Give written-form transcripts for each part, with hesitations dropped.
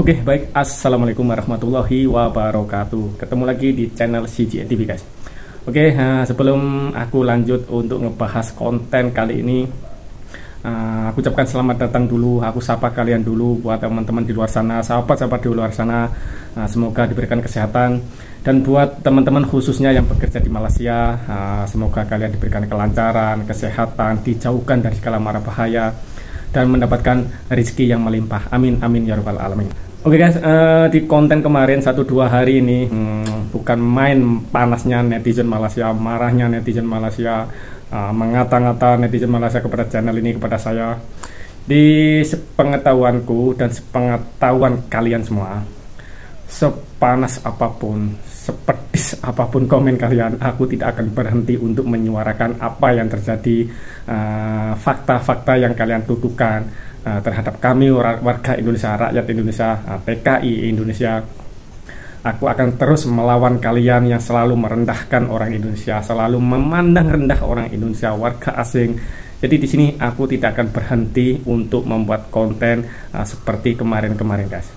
Oke, baik. Assalamualaikum warahmatullahi wabarakatuh. Ketemu lagi di channel CGN TV, guys. Oke, sebelum aku lanjut untuk ngebahas konten kali ini, aku ucapkan selamat datang dulu. Aku sapa kalian dulu buat teman-teman di luar sana, sahabat-sahabat di luar sana. Semoga diberikan kesehatan. Dan buat teman-teman khususnya yang bekerja di Malaysia, semoga kalian diberikan kelancaran, kesehatan, dijauhkan dari segala mara bahaya, dan mendapatkan rezeki yang melimpah. Amin, amin ya rabbal alamin. Oke guys, di konten kemarin 1-2 hari ini bukan main panasnya netizen Malaysia, marahnya netizen Malaysia, mengata-ngata netizen Malaysia kepada channel ini, kepada saya. Di sepengetahuanku dan sepengetahuan kalian semua, sepanas apapun, sepedis apapun komen kalian, aku tidak akan berhenti untuk menyuarakan apa yang terjadi, fakta-fakta yang kalian tuduhkan terhadap kami warga Indonesia, rakyat Indonesia, PKI Indonesia. Aku akan terus melawan kalian yang selalu merendahkan orang Indonesia, selalu memandang rendah orang Indonesia, warga asing. Jadi di sini aku tidak akan berhenti untuk membuat konten seperti kemarin-kemarin, guys.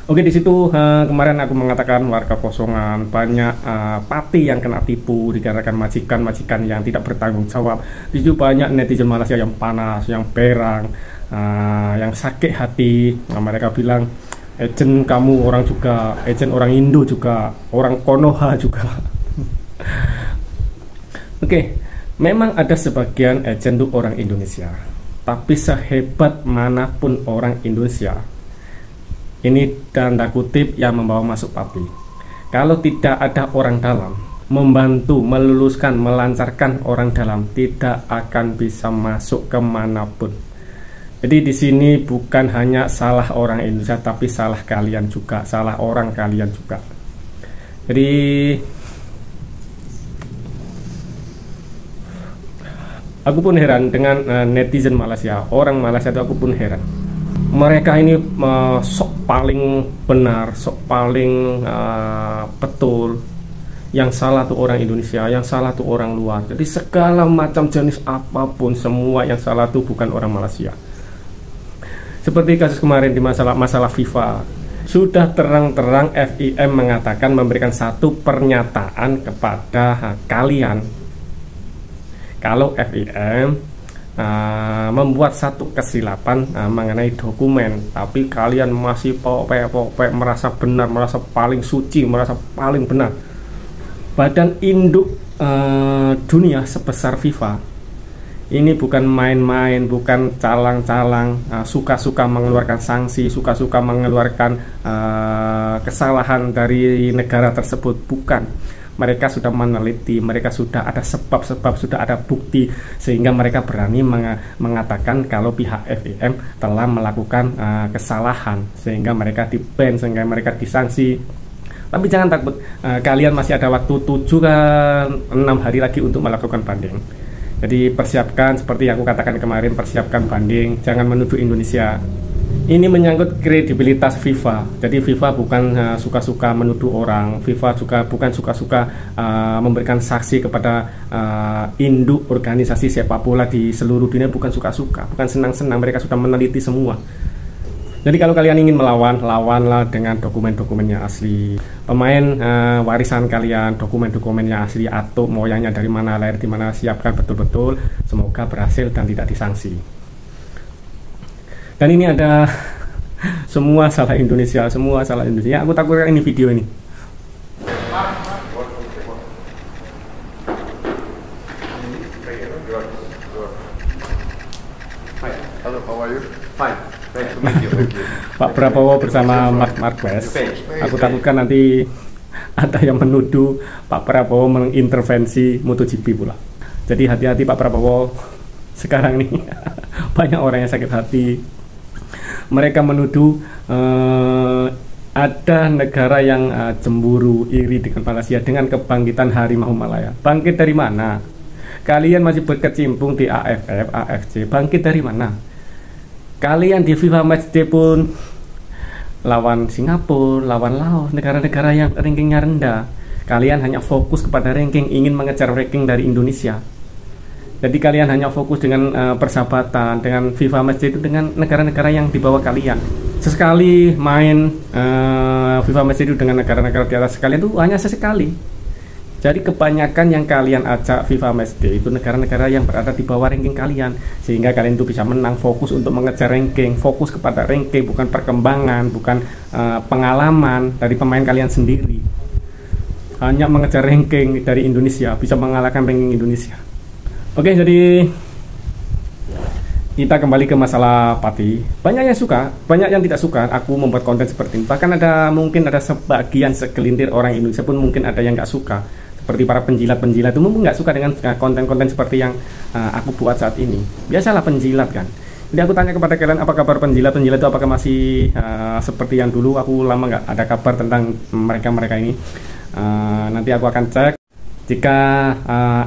Oke, di situ kemarin aku mengatakan warga kosongan banyak pati yang kena tipu dikarenakan majikan-majikan yang tidak bertanggung jawab. Di situ banyak netizen Malaysia yang panas, yang berang, yang sakit hati. Mereka bilang, "Ejen kamu orang juga, ejen orang Indo juga, orang Konoha juga." Oke, memang ada sebagian ejen itu orang Indonesia, tapi sehebat manapun orang Indonesia, ini tanda kutip yang membawa masuk pati, kalau tidak ada orang dalam membantu, meluluskan, melancarkan orang dalam, tidak akan bisa masuk kemanapun. Jadi di sini bukan hanya salah orang Indonesia, tapi salah kalian juga, salah orang kalian juga. Jadi aku pun heran dengan netizen Malaysia, orang Malaysia itu aku pun heran. Mereka ini sok paling benar, sok paling betul. Yang salah tuh orang Indonesia, yang salah tuh orang luar. Jadi segala macam jenis apapun, semua yang salah tuh bukan orang Malaysia. Seperti kasus kemarin di masalah FIFA, sudah terang-terang FIM mengatakan, memberikan satu pernyataan kepada kalian, kalau FIM membuat satu kesilapan mengenai dokumen, tapi kalian masih pokok-pokok merasa benar, merasa paling suci, merasa paling benar. Badan induk dunia sebesar FIFA ini bukan main-main, bukan calang-calang, suka-suka mengeluarkan sanksi, suka-suka mengeluarkan kesalahan dari negara tersebut, bukan. Mereka sudah meneliti, mereka sudah ada sebab-sebab, sudah ada bukti, sehingga mereka berani mengatakan kalau pihak FIM telah melakukan kesalahan, sehingga mereka di-ban, sehingga mereka disanksi. Tapi jangan takut, kalian masih ada waktu 7-6 hari lagi untuk melakukan banding. Jadi persiapkan, seperti yang aku katakan kemarin, persiapkan banding, jangan menuduh Indonesia. Ini menyangkut kredibilitas FIFA. Jadi FIFA bukan suka-suka menuduh orang. FIFA juga bukan suka-suka memberikan saksi kepada induk organisasi sepak bola di seluruh dunia. Bukan suka-suka, bukan senang-senang. Mereka sudah meneliti semua. Jadi kalau kalian ingin melawan, lawanlah dengan dokumen-dokumennya asli. Pemain warisan kalian, dokumen-dokumennya asli, atau moyangnya dari mana, lahir di mana, siapkan betul-betul. Semoga berhasil dan tidak disanksi. Dan ini ada semua salah Indonesia, semua salah Indonesia. Aku takutkan ini video ini. Hello, how are you? Fine. Thanks to meet you. Pak Prabowo bersama Mark Marquez. Aku takutkan nanti ada yang menuduh Pak Prabowo mengintervensi MotoGP pula. Jadi hati-hati Pak Prabowo. Sekarang nih banyak orang yang sakit hati. Mereka menuduh ada negara yang cemburu, iri dengan Malaysia dengan kebangkitan harimau Malaya. Bangkit dari mana? Kalian masih berkecimpung di AFF, AFC. Bangkit dari mana? Kalian di FIFA Matchday pun lawan Singapura, lawan Laos, negara-negara yang rankingnya rendah. Kalian hanya fokus kepada ranking, ingin mengejar ranking dari Indonesia. Jadi kalian hanya fokus dengan persahabatan, dengan FIFA Matchday itu dengan negara-negara yang di bawah kalian. sesekali main FIFA Match itu dengan negara-negara di atas sekalian itu hanya sesekali. Jadi kebanyakan yang kalian ajak FIFA Matchday itu negara-negara yang berada di bawah ranking kalian, sehingga kalian itu bisa menang, fokus untuk mengejar ranking, fokus kepada ranking, bukan perkembangan, bukan pengalaman dari pemain kalian sendiri. Hanya mengejar ranking dari Indonesia, bisa mengalahkan ranking Indonesia. Oke, jadi kita kembali ke masalah Pati. Banyak yang suka, banyak yang tidak suka aku membuat konten seperti ini. Bahkan mungkin ada sebagian segelintir orang Indonesia pun mungkin ada yang nggak suka. Seperti para penjilat-penjilat itu mungkin nggak suka dengan konten-konten seperti yang aku buat saat ini. Biasalah penjilat kan. Jadi aku tanya kepada kalian, apa kabar penjilat-penjilat itu, apakah masih seperti yang dulu? Aku lama nggak ada kabar tentang mereka-mereka ini. Nanti aku akan cek. Jika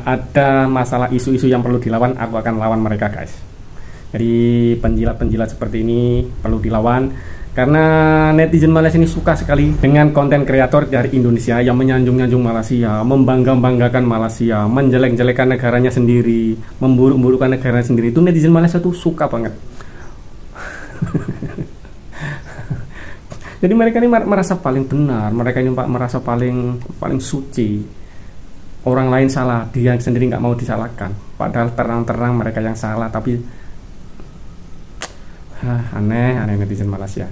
ada masalah isu-isu yang perlu dilawan, aku akan lawan mereka, guys. Jadi penjilat-penjilat seperti ini perlu dilawan, karena netizen Malaysia ini suka sekali dengan konten kreator dari Indonesia yang menyanjung-nyanjung Malaysia, membangga-banggakan Malaysia, menjelek-jelekan negaranya sendiri, memburuk-burukkan negaranya sendiri. Itu netizen Malaysia tuh suka banget. Jadi mereka ini merasa paling benar, mereka ini merasa paling suci. Orang lain salah, dia sendiri nggak mau disalahkan. Padahal terang-terang mereka yang salah, tapi aneh netizen Malaysia.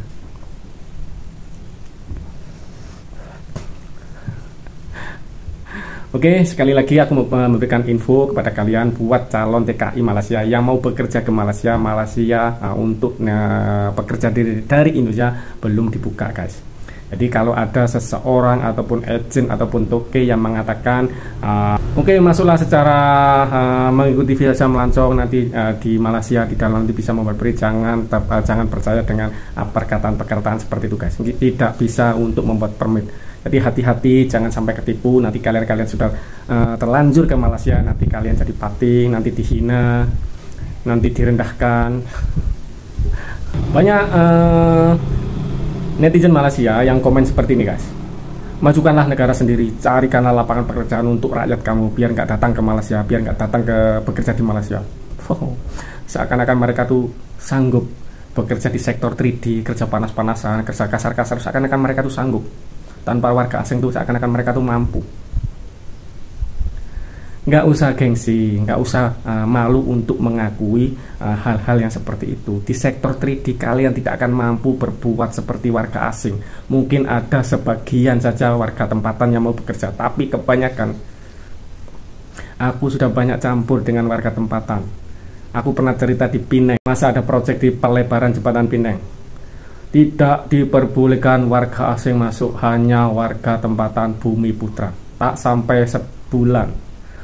Oke, sekali lagi aku memberikan info kepada kalian buat calon TKI Malaysia yang mau bekerja ke Malaysia untuk bekerja dari Indonesia belum dibuka, guys. Jadi kalau ada seseorang ataupun agent ataupun toke yang mengatakan oke, masuklah secara mengikuti visa melancong nanti di Malaysia di dalam nanti bisa memberi, jangan percaya dengan perkataan-perkataan seperti itu, guys. Tidak bisa untuk membuat permit. Jadi hati-hati, jangan sampai ketipu. Nanti kalian sudah terlanjur ke Malaysia, nanti kalian jadi pating, nanti dihina, nanti direndahkan. Banyak netizen Malaysia yang komen seperti ini, guys. Majukanlah negara sendiri, carikanlah lapangan pekerjaan untuk rakyat kamu, biar nggak datang ke Malaysia, biar nggak datang ke bekerja di Malaysia. Seakan-akan mereka tuh sanggup bekerja di sektor 3D, kerja panas-panasan, kerja kasar-kasar, seakan-akan mereka tuh sanggup. Tanpa warga asing tuh seakan-akan mereka tuh mampu. Nggak usah gengsi, nggak usah malu untuk mengakui hal-hal yang seperti itu. Di sektor 3D kalian tidak akan mampu berbuat seperti warga asing. Mungkin ada sebagian saja warga tempatan yang mau bekerja, tapi kebanyakan. Aku sudah banyak campur dengan warga tempatan. Aku pernah cerita di Pineng, masa ada proyek di pelebaran jembatan Pineng. Tidak diperbolehkan warga asing masuk, hanya warga tempatan Bumi Putra. Tak sampai sebulan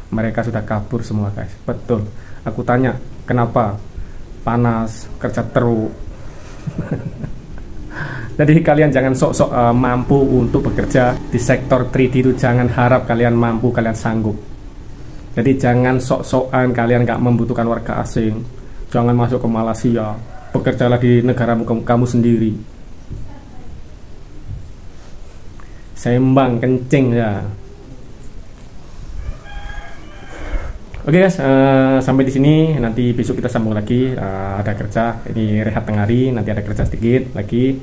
mereka sudah kabur semua, guys. Betul. Aku tanya, kenapa? Panas, kerja teruk. Jadi kalian jangan sok-sok mampu untuk bekerja di sektor 3D itu. Jangan harap kalian mampu, kalian sanggup. Jadi jangan sok-sokan kalian nggak membutuhkan warga asing. Jangan masuk ke Malaysia. Bekerjalah di negaramu kamu sendiri. Sembang kencing ya. Oke, guys, sampai di sini. Nanti besok kita sambung lagi. Ada kerja, ini rehat tengah hari. Nanti ada kerja sedikit lagi.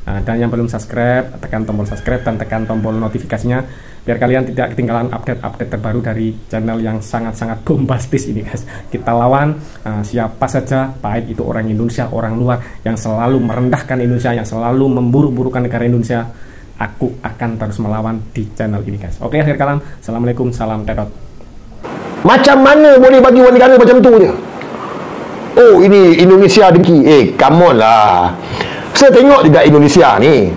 Dan yang belum subscribe, tekan tombol subscribe dan tekan tombol notifikasinya, biar kalian tidak ketinggalan update-update terbaru dari channel yang sangat-sangat bombastis ini, guys. Kita lawan siapa saja, baik itu orang Indonesia, orang luar yang selalu merendahkan Indonesia, yang selalu memburuk-burukan negara Indonesia. Aku akan terus melawan di channel ini, guys. Oke, akhir kalam. Assalamualaikum, salam tetot. Macam mana boleh bagi negara macam tu dia? Oh, ini Indonesia dengki. Come on lah. Saya tengok juga Indonesia ni,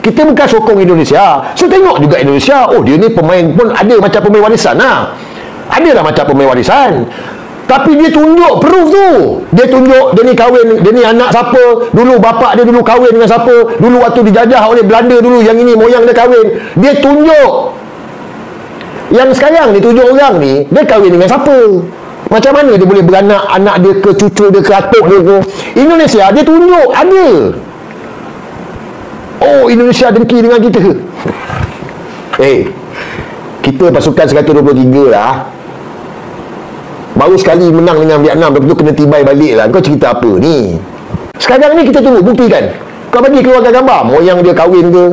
kita bukan sokong Indonesia. Saya tengok juga Indonesia. Oh, dia ni pemain pun ada macam pemain warisan lah. Ada lah macam pemain warisan. Tapi dia tunjuk proof tu. Dia tunjuk dia ni kahwin, dia ni anak siapa, dulu bapak dia dulu kahwin dengan siapa, dulu waktu dijajah oleh Belanda dulu, yang ini moyang dia kahwin. Dia tunjuk. Yang sekarang ni 7 orang ni, dia kahwin dengan siapa? Macam mana dia boleh beranak, anak dia ke cucu dia ke atuk dia ke? Indonesia dia tunjuk ada. Oh, Indonesia dengki dengan kita. Kita pasukan 123 lah. Baru sekali menang dengan Vietnam, lepas tu kena tibai balik lah. Kau cerita apa ni? Sekarang ni kita tunggu buktikan. Kau bagi keluarkan gambar moyang dia kahwin ke?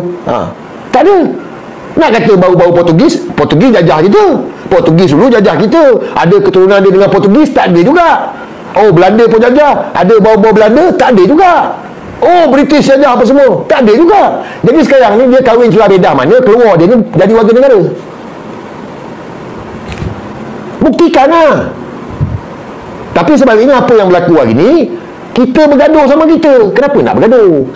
Tak ada. Nak kata bau-bau Portugis jajah kita. Portugis dulu jajah kita. Ada keturunan dia dengan Portugis, tak ada juga. Oh, Belanda pun jajah. Ada bau-bau Belanda, tak ada juga. Oh, British jajah apa semua, tak ada juga. Jadi sekarang ni dia kahwin sulah beda mana, keluar dia ni jadi warga negara. Buktikan lah. Tapi sebaliknya apa yang berlaku hari ni, kita bergaduh sama kita. Kenapa nak bergaduh?